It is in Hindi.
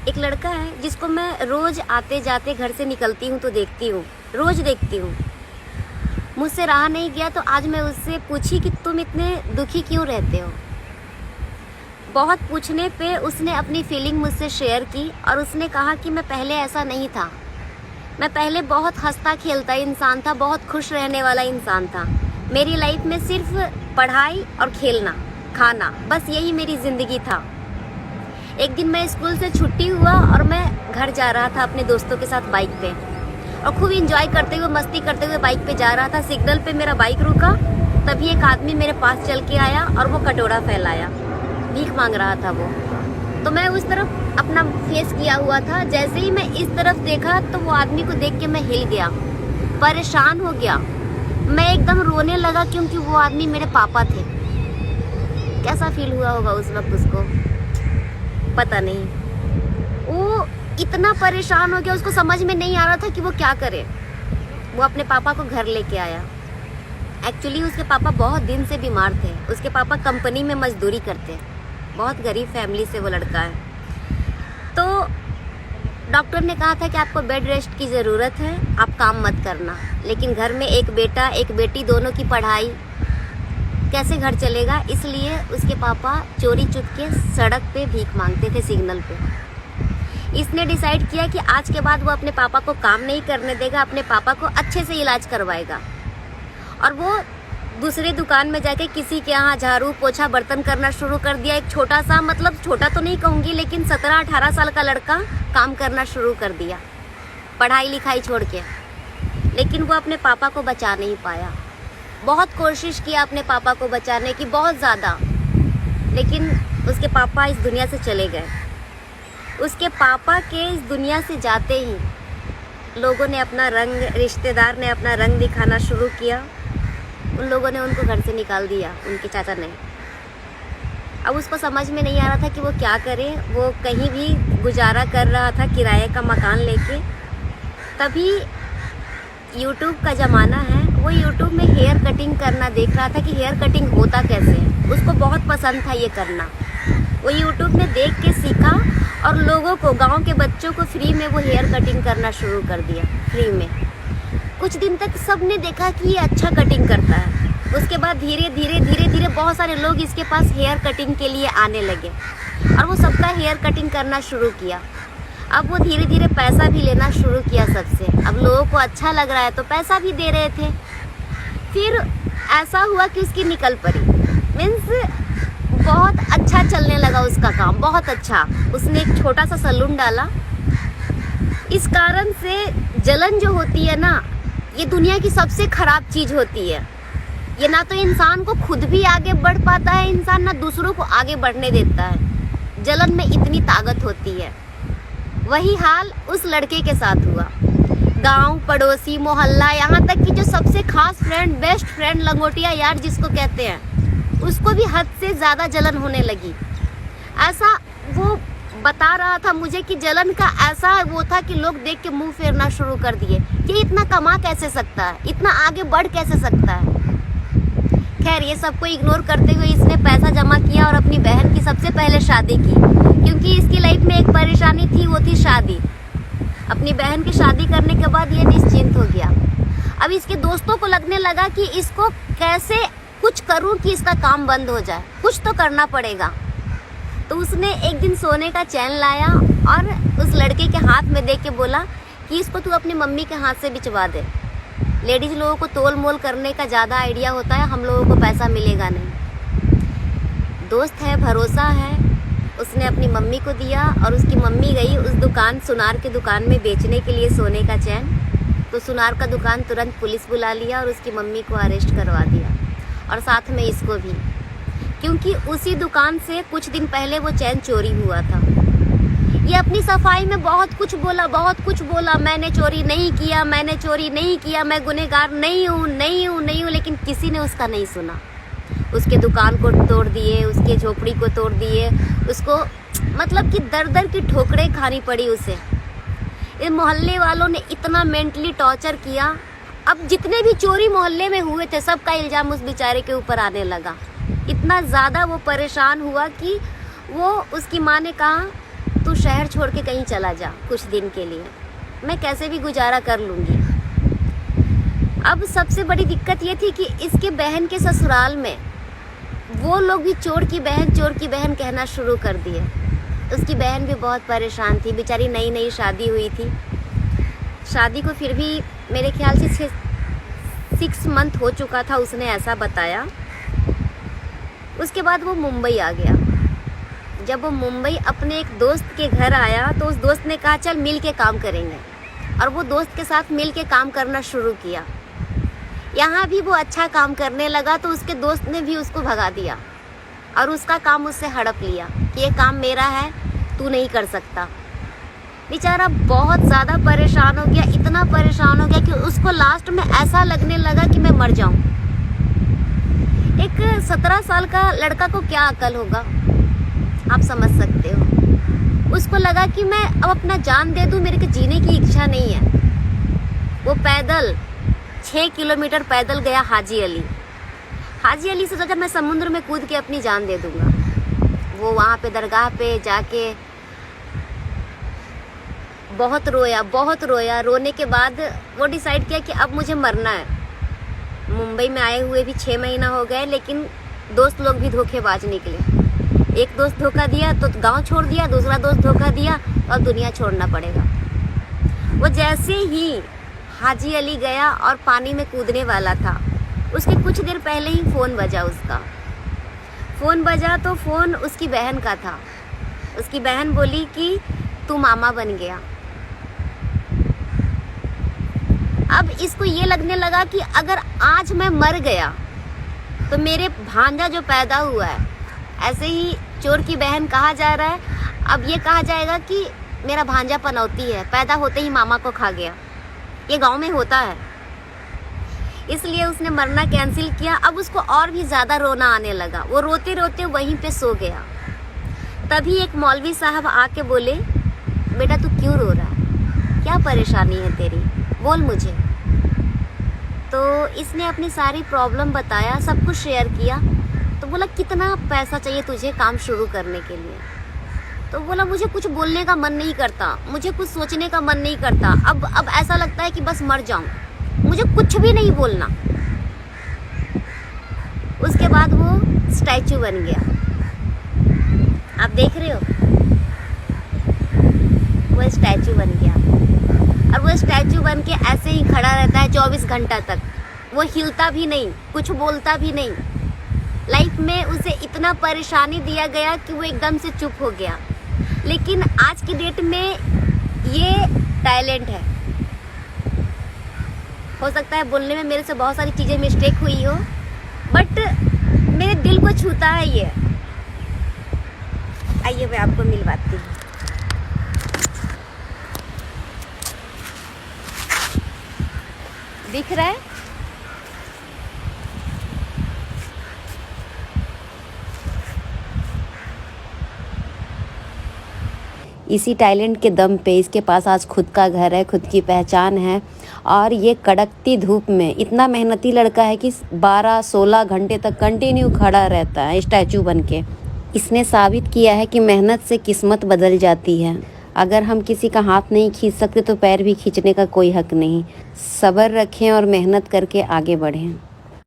एक लड़का है जिसको मैं रोज़ आते जाते घर से निकलती हूँ तो देखती हूँ, रोज़ देखती हूँ। मुझसे रहा नहीं गया तो आज मैं उससे पूछी कि तुम इतने दुखी क्यों रहते हो। बहुत पूछने पे उसने अपनी फीलिंग मुझसे शेयर की और उसने कहा कि मैं पहले ऐसा नहीं था। मैं पहले बहुत हंसता खेलता इंसान था, बहुत खुश रहने वाला इंसान था। मेरी लाइफ में सिर्फ पढ़ाई और खेलना, खाना, बस यही मेरी ज़िंदगी था। एक दिन मैं स्कूल से छुट्टी हुआ और मैं घर जा रहा था अपने दोस्तों के साथ बाइक पे और खूब इंजॉय करते हुए, मस्ती करते हुए बाइक पे जा रहा था। सिग्नल पे मेरा बाइक रुका, तभी एक आदमी मेरे पास चल के आया और वो कटोरा फैलाया, भीख मांग रहा था वो। तो मैं उस तरफ अपना फेस किया हुआ था। जैसे ही मैं इस तरफ देखा तो वो आदमी को देख के मैं हिल गया, परेशान हो गया। मैं एकदम रोने लगा क्योंकि वो आदमी मेरे पापा थे। कैसा फील हुआ होगा उस वक्त उसको, पता नहीं। वो इतना परेशान हो गया, उसको समझ में नहीं आ रहा था कि वो क्या करे। वो अपने पापा को घर लेके आया। एक्चुअली उसके पापा बहुत दिन से बीमार थे। उसके पापा कंपनी में मजदूरी करते, बहुत गरीब फैमिली से वो लड़का है। तो डॉक्टर ने कहा था कि आपको बेड रेस्ट की ज़रूरत है, आप काम मत करना। लेकिन घर में एक बेटा एक बेटी, दोनों की पढ़ाई, कैसे घर चलेगा। इसलिए उसके पापा चोरी चुपके सड़क पे भीख मांगते थे, सिग्नल पे। इसने डिसाइड किया कि आज के बाद वो अपने पापा को काम नहीं करने देगा, अपने पापा को अच्छे से इलाज करवाएगा। और वो दूसरे दुकान में जाके किसी के यहाँ झाड़ू पोछा बर्तन करना शुरू कर दिया। एक छोटा सा, मतलब छोटा तो नहीं कहूँगी, लेकिन 17-18 साल का लड़का काम करना शुरू कर दिया, पढ़ाई लिखाई छोड़ के। लेकिन वो अपने पापा को बचा नहीं पाया। बहुत कोशिश किया अपने पापा को बचाने की, बहुत ज़्यादा, लेकिन उसके पापा इस दुनिया से चले गए। उसके पापा के इस दुनिया से जाते ही लोगों ने अपना रंग, रिश्तेदार ने अपना रंग दिखाना शुरू किया। उन लोगों ने उनको घर से निकाल दिया, उनके चाचा ने। अब उसको समझ में नहीं आ रहा था कि वो क्या करे। वो कहीं भी गुजारा कर रहा था किराए का मकान लेके। तभी यूट्यूब का ज़माना है, वो यूट्यूब में हेयर कटिंग करना देख रहा था कि हेयर कटिंग होता कैसे है। उसको बहुत पसंद था ये करना। वो यूट्यूब में देख के सीखा और लोगों को, गांव के बच्चों को फ्री में वो हेयर कटिंग करना शुरू कर दिया, फ्री में। कुछ दिन तक सब ने देखा कि ये अच्छा कटिंग करता है। उसके बाद धीरे धीरे बहुत सारे लोग इसके पास हेयर कटिंग के लिए आने लगे और वो सबका हेयर कटिंग करना शुरू किया। अब वो धीरे धीरे पैसा भी लेना शुरू किया सबसे। अब लोगों को अच्छा लग रहा है तो पैसा भी दे रहे थे। फिर ऐसा हुआ कि उसकी निकल पड़ी, मीन्स बहुत अच्छा चलने लगा उसका काम, बहुत अच्छा। उसने एक छोटा सा सैलून डाला। इस कारण से जलन जो होती है ना, ये दुनिया की सबसे खराब चीज़ होती है। ये ना तो इंसान को खुद भी आगे बढ़ पाता है इंसान, ना दूसरों को आगे बढ़ने देता है। जलन में इतनी ताकत होती है। वही हाल उस लड़के के साथ हुआ। गांव, पड़ोसी, मोहल्ला, यहाँ तक कि जो सबसे खास फ्रेंड, बेस्ट फ्रेंड, लंगोटिया यार जिसको कहते हैं, उसको भी हद से ज़्यादा जलन होने लगी। ऐसा वो बता रहा था मुझे कि जलन का ऐसा वो था कि लोग देख के मुंह फेरना शुरू कर दिए कि इतना कमा कैसे सकता है, इतना आगे बढ़ कैसे सकता है। खैर, ये सबको इग्नोर करते हुए इसने पैसा जमा किया और अपनी बहन की सबसे पहले शादी की, क्योंकि इसकी लाइफ में एक परेशानी थी, वो थी शादी। अपनी बहन की शादी करने के बाद ये निश्चिंत हो गया। अब इसके दोस्तों को लगने लगा कि इसको कैसे कुछ करूं कि इसका काम बंद हो जाए, कुछ तो करना पड़ेगा। तो उसने एक दिन सोने का चैन लाया और उस लड़के के हाथ में दे के बोला कि इसको तू अपनी मम्मी के हाथ से बिचवा दे। लेडीज़ लोगों को तोल मोल करने का ज़्यादा आइडिया होता है, हम लोगों को पैसा मिलेगा नहीं। दोस्त है, भरोसा है। उसने अपनी मम्मी को दिया और उसकी मम्मी गई उस दुकान, सुनार के दुकान में बेचने के लिए सोने का चैन। तो सुनार का दुकान तुरंत पुलिस बुला लिया और उसकी मम्मी को अरेस्ट करवा दिया, और साथ में इसको भी, क्योंकि उसी दुकान से कुछ दिन पहले वो चैन चोरी हुआ था। ये अपनी सफाई में बहुत कुछ बोला, मैंने चोरी नहीं किया, मैंने चोरी नहीं किया, मैं गुनहगार नहीं हूँ, लेकिन किसी ने उसका नहीं सुना। उसके दुकान को तोड़ दिए, उसके झोपड़ी को तोड़ दिए, उसको मतलब कि दर की ठोकरें खानी पड़ी उसे। इन मोहल्ले वालों ने इतना मेंटली टॉर्चर किया। अब जितने भी चोरी मोहल्ले में हुए थे, सबका इल्ज़ाम उस बेचारे के ऊपर आने लगा। इतना ज़्यादा वो परेशान हुआ कि वो, उसकी माँ ने कहा तू तू शहर छोड़ के कहीं चला जा कुछ दिन के लिए, मैं कैसे भी गुजारा कर लूँगी। अब सबसे बड़ी दिक्कत ये थी कि इसके बहन के ससुराल में वो लोग भी चोर की बहन कहना शुरू कर दिए। उसकी बहन भी बहुत परेशान थी, बेचारी नई नई शादी हुई थी। शादी को फिर भी मेरे ख्याल से 6 मंथ हो चुका था, उसने ऐसा बताया। उसके बाद वो मुंबई आ गया। जब वो मुंबई अपने एक दोस्त के घर आया तो उस दोस्त ने कहा चल मिल के काम करेंगे, और वो दोस्त के साथ मिल के काम करना शुरू किया। यहाँ भी वो अच्छा काम करने लगा तो उसके दोस्त ने भी उसको भगा दिया और उसका काम उससे हड़प लिया कि ये काम मेरा है, तू नहीं कर सकता। बेचारा बहुत ज़्यादा परेशान हो गया, इतना परेशान हो गया कि उसको लास्ट में ऐसा लगने लगा कि मैं मर जाऊं। एक 17 साल का लड़का को क्या अकल होगा, आप समझ सकते हो। उसको लगा कि मैं अब अपना जान दे दूं, मेरे को जीने की इच्छा नहीं है। वो पैदल 6 किलोमीटर पैदल गया हाजी अली से सोचा मैं समुद्र में कूद के अपनी जान दे दूंगा। वो वहाँ पे दरगाह पे जाके बहुत रोया। रोने के बाद वो डिसाइड किया कि अब मुझे मरना है। मुंबई में आए हुए भी 6 महीना हो गए, लेकिन दोस्त लोग भी धोखेबाज निकले। एक दोस्त धोखा दिया तो गांव छोड़ दिया, दूसरा दोस्त धोखा दिया तो अब दुनिया छोड़ना पड़ेगा। वो जैसे ही हाजी अली गया और पानी में कूदने वाला था, उसके कुछ देर पहले ही फ़ोन बजा। उसका फ़ोन बजा तो फ़ोन उसकी बहन का था। उसकी बहन बोली कि तू मामा बन गया। अब इसको ये लगने लगा कि अगर आज मैं मर गया तो मेरे भांजा जो पैदा हुआ है, ऐसे ही चोर की बहन कहा जा रहा है, अब ये कहा जाएगा कि मेरा भांजा पनौती है, पैदा होते ही मामा को खा गया। ये गांव में होता है। इसलिए उसने मरना कैंसिल किया। अब उसको और भी ज़्यादा रोना आने लगा। वो रोते रोते वहीं पे सो गया। तभी एक मौलवी साहब आके बोले, बेटा तू क्यों रो रहा है, क्या परेशानी है तेरी, बोल मुझे। तो इसने अपनी सारी प्रॉब्लम बताया, सब कुछ शेयर किया। तो बोला कितना पैसा चाहिए तुझे काम शुरू करने के लिए। तो बोला मुझे कुछ बोलने का मन नहीं करता, मुझे कुछ सोचने का मन नहीं करता। अब ऐसा लगता है कि बस मर जाऊं, मुझे कुछ भी नहीं बोलना। उसके बाद वो स्टैचू बन गया। आप देख रहे हो, वो स्टैचू बन गया। और वो स्टैचू बन के ऐसे ही खड़ा रहता है 24 घंटा तक। वो हिलता भी नहीं, कुछ बोलता भी नहीं। लाइफ में उसे इतना परेशानी दिया गया कि वो एकदम से चुप हो गया। लेकिन आज की डेट में ये टैलेंट है। हो सकता है बोलने में मेरे से बहुत सारी चीज़ें मिस्टेक हुई हो, बट मेरे दिल को छूता है ये। आइए मैं आपको मिलवाती हूँ। दिख रहा है? इसी टैलेंट के दम पे इसके पास आज खुद का घर है, खुद की पहचान है। और ये कड़कती धूप में इतना मेहनती लड़का है कि 12-16 घंटे तक कंटिन्यू खड़ा रहता है स्टैचू बन के। इसने साबित किया है कि मेहनत से किस्मत बदल जाती है। अगर हम किसी का हाथ नहीं खींच सकते तो पैर भी खींचने का कोई हक नहीं। सब्र रखें और मेहनत करके आगे बढ़ें।